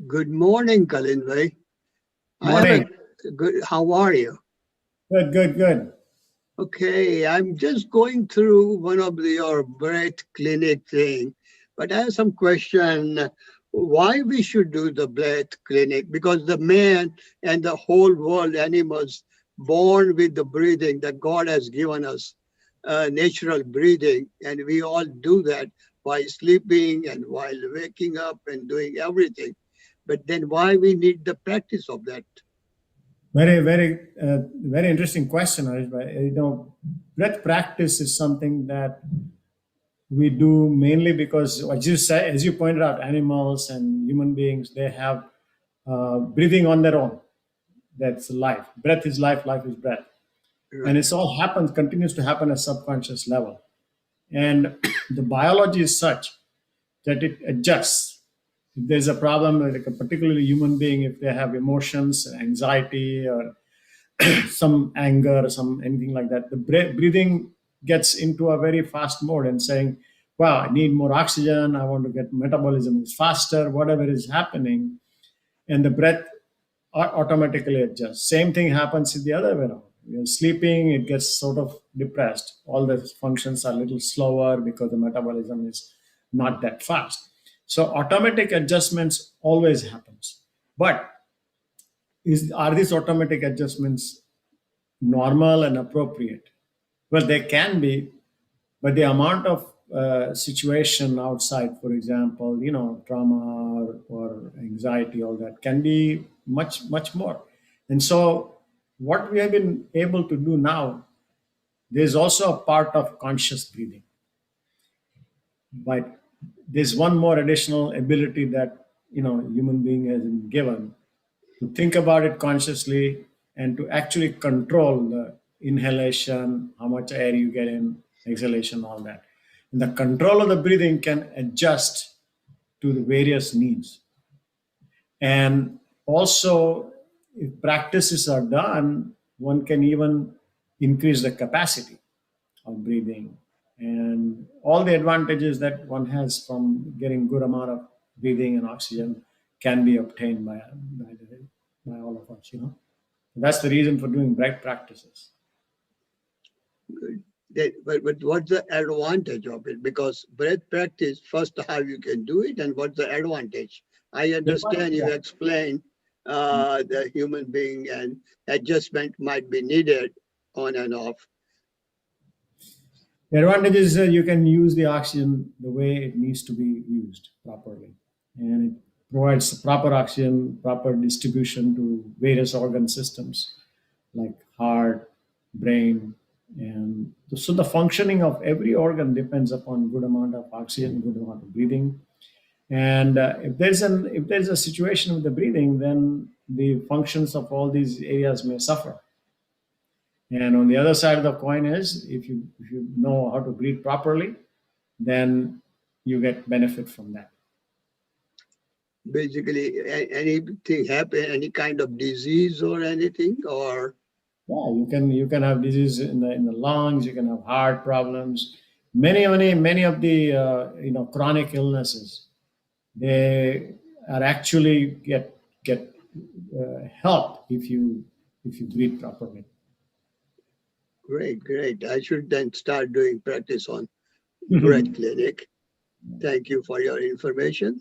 Good morning, Kalind bhai. I have Morning. a good. How are you? Good, good, good. Okay, I'm just going through one of your breath clinic thing, but I have some question. Why we should do the breath clinic? Because the man and the whole world animals born with the breathing that God has given us, natural breathing, and we all do that by sleeping and while waking up and doing everything. But then why we need the practice of that? Very interesting question, Harish. Breath practice is something that we do mainly because, as you pointed out, animals and human beings, they have breathing on their own. That's life. Breath is life. Life is breath, and Right, it's all happens, continues to happen at subconscious level. And the biology is such that it adjusts. If there's a problem, like a particularly human being, if they have emotions, anxiety, or some anger or some anything like that, the breathing gets into a very fast mode and saying, wow, I need more oxygen, I want to get metabolism is faster, whatever is happening, and the breath automatically adjusts. Same thing happens in the other way around. You're sleeping, it gets sort of depressed, all the functions are a little slower because the metabolism is not that fast. So automatic adjustments always happens. But are these automatic adjustments normal and appropriate? Well, they can be, but the amount of situation outside, for example, trauma or anxiety, all that can be much, much more. And so, what we have been able to do now, there's also a part of conscious breathing. But there's one more additional ability that human being has been given to think about it consciously and to actually control the inhalation, how much air you get in, exhalation, all that. And the control of the breathing can adjust to the various needs. And also, if practices are done, one can even increase the capacity of breathing and all the advantages that one has from getting good amount of breathing and oxygen can be obtained by all of us. That's the reason for doing breath practices. good. But what's the advantage of it? Because breath practice, first how you can do it and what's the advantage? I understand you Yeah. explained the human being and adjustment might be needed on and off. The advantage is you can use the oxygen the way it needs to be used properly. And it provides proper oxygen, proper distribution to various organ systems like heart, brain, and so the functioning of every organ depends upon good amount of oxygen, good amount of breathing. And if there's a situation with the breathing, then the functions of all these areas may suffer. And on the other side of the coin is if you know how to breathe properly, then you get benefit from that. Basically, anything happen, any kind of disease or anything, or Yeah, you can have disease in the lungs, you can have heart problems, many of the chronic illnesses. They are actually get help if you breathe properly. great, great. I should then start doing practice on breath clinic. Thank you for your information.